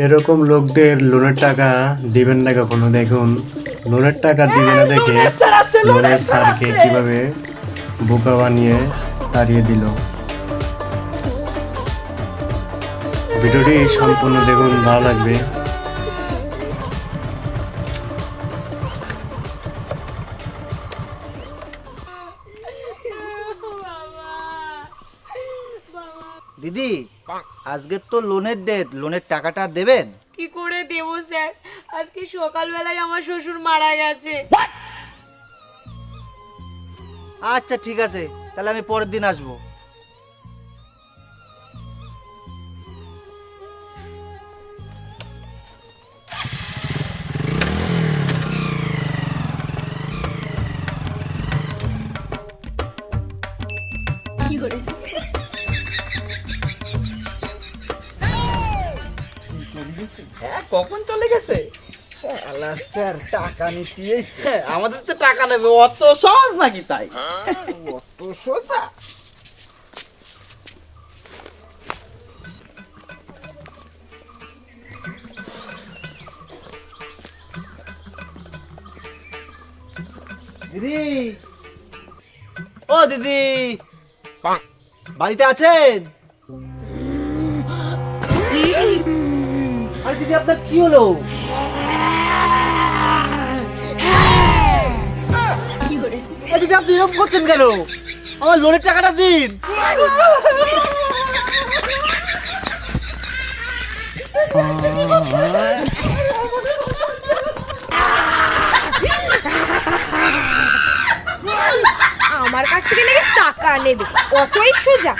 এরকম লোকদের লোনের টাকা দিবেন না কখনো। দেখুন, লোনের টাকা দিবে না দেখে লোনের স্যারকে কিভাবে বোকা বানিয়ে তাড়িয়ে দিল। ভিডিওটি সম্পূর্ণ দেখুন, ভালো লাগবে। দিদি, আজকে তো লোনের ডেট, লোনের টাকাটা দেবেন? কি করে দেব স্যার? আজকে সকালবেলায় আমার শ্বশুর মারা গেছে। আচ্ছা ঠিক আছে, তাহলে আমি পরের দিন আসবো। হ্যাঁ, কখন চলে গেছে? শালা স্যার টাকা নিতে এসেছে। হ্যাঁ, আমাদের তো টাকা নেবে, অত সহজ নাকি তাই? অত সোজা? দিদি, ও দিদি, বাড়িতে আছেন? আরে দিদি, আপনার কি হলো? এ দিদি, আপনি এরকম করছেন কেন? আমার লোনের টাকাটা দিন। আমার কাছ থেকে নাকি টাকা নেবে, অতই সোজা?